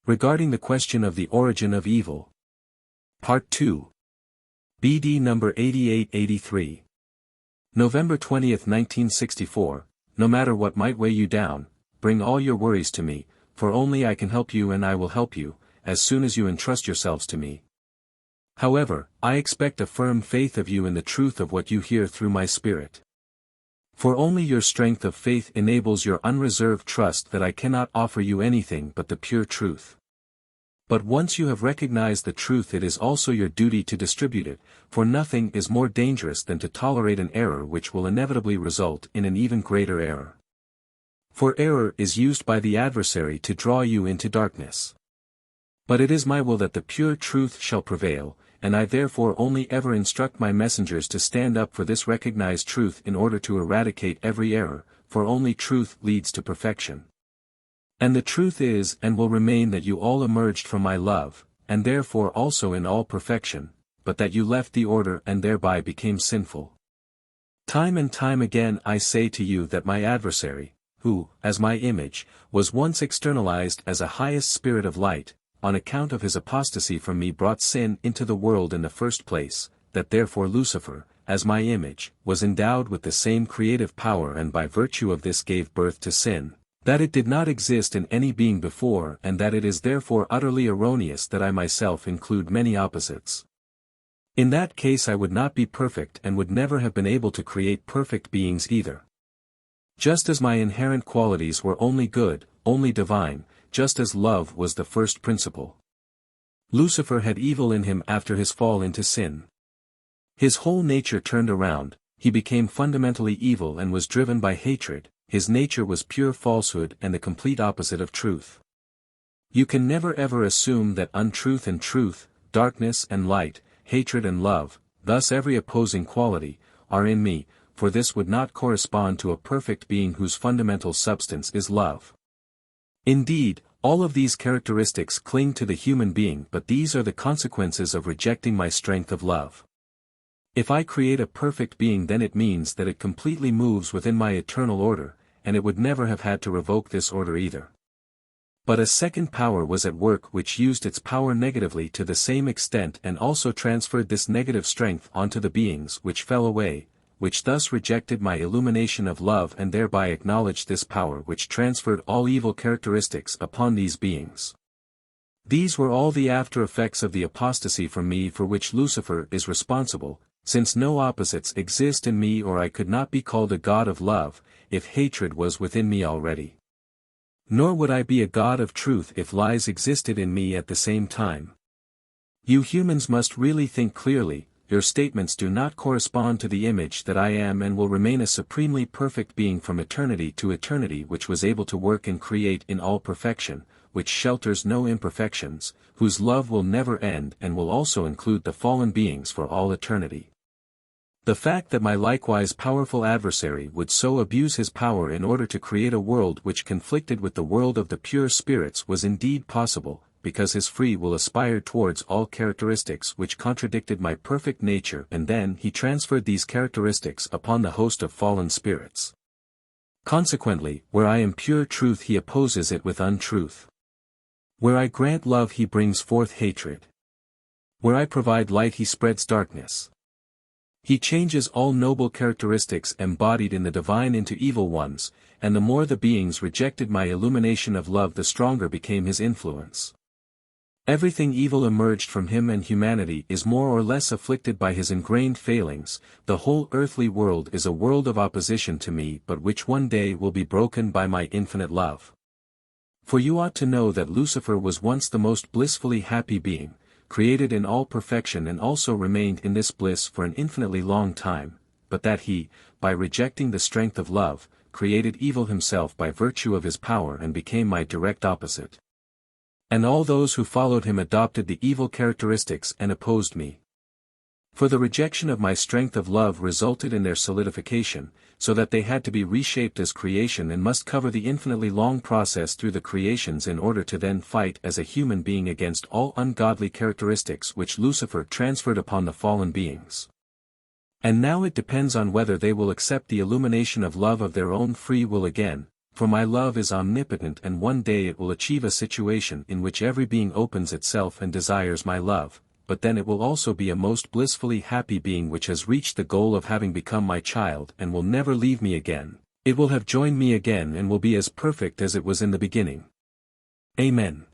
Regarding the question of the origin of evil. Part 2. BD number 8883. November 20, 1964. No matter what might weigh you down, bring all your worries to me, for only I can help you and I will help you, as soon as you entrust yourselves to me. However, I expect a firm faith of you in the truth of what you hear through my Spirit. For only your strength of faith enables your unreserved trust that I cannot offer you anything but the pure truth. But once you have recognized the truth, it is also your duty to distribute it, for nothing is more dangerous than to tolerate an error which will inevitably result in an even greater error. For error is used by the adversary to draw you into darkness. But it is my will that the pure truth shall prevail, and I therefore only ever instruct my messengers to stand up for this recognized truth in order to eradicate every error, for only truth leads to perfection. And the truth is and will remain that you all emerged from my love, and therefore also in all perfection, but that you left the order and thereby became sinful. Time and time again I say to you that my adversary, who, as my image, was once externalized as a highest spirit of light, on account of his apostasy from me brought sin into the world in the first place, that therefore Lucifer, as my image, was endowed with the same creative power and by virtue of this gave birth to sin, that it did not exist in any being before and that it is therefore utterly erroneous that I myself include many opposites. In that case I would not be perfect and would never have been able to create perfect beings either. Just as my inherent qualities were only good, only divine, just as love was the first principle. Lucifer had evil in him after his fall into sin. His whole nature turned around, he became fundamentally evil and was driven by hatred, his nature was pure falsehood and the complete opposite of truth. You can never ever assume that untruth and truth, darkness and light, hatred and love, thus every opposing quality, are in me, for this would not correspond to a perfect being whose fundamental substance is love. Indeed, all of these characteristics cling to the human being, but these are the consequences of rejecting my strength of love. If I create a perfect being, then it means that it completely moves within my eternal order, and it would never have had to revoke this order either. But a second power was at work which used its power negatively to the same extent and also transferred this negative strength onto the beings which fell away, which thus rejected my illumination of love and thereby acknowledged this power which transferred all evil characteristics upon these beings. These were all the after effects of the apostasy from me for which Lucifer is responsible, since no opposites exist in me or I could not be called a god of love, if hatred was within me already. Nor would I be a god of truth if lies existed in me at the same time. You humans must really think clearly. Your statements do not correspond to the image that I am and will remain a supremely perfect being from eternity to eternity which was able to work and create in all perfection, which shelters no imperfections, whose love will never end and will also include the fallen beings for all eternity. The fact that my likewise powerful adversary would so abuse his power in order to create a world which conflicted with the world of the pure spirits was indeed possible, because his free will aspired towards all characteristics which contradicted my perfect nature, and then he transferred these characteristics upon the host of fallen spirits. Consequently, where I am pure truth he opposes it with untruth. Where I grant love he brings forth hatred. Where I provide light he spreads darkness. He changes all noble characteristics embodied in the divine into evil ones, and the more the beings rejected my illumination of love the stronger became his influence. Everything evil emerged from him and humanity is more or less afflicted by his ingrained failings. The whole earthly world is a world of opposition to me but which one day will be broken by my infinite love. For you ought to know that Lucifer was once the most blissfully happy being, created in all perfection and also remained in this bliss for an infinitely long time, but that he, by rejecting the strength of love, created evil himself by virtue of his power and became my direct opposite. And all those who followed him adopted the evil characteristics and opposed me. For the rejection of my strength of love resulted in their solidification, so that they had to be reshaped as creation and must cover the infinitely long process through the creations in order to then fight as a human being against all ungodly characteristics which Lucifer transferred upon the fallen beings. And now it depends on whether they will accept the illumination of love of their own free will again, For my love is omnipotent, and one day it will achieve a situation in which every being opens itself and desires my love, but then it will also be a most blissfully happy being which has reached the goal of having become my child and will never leave me again. It will have joined me again and will be as perfect as it was in the beginning. Amen.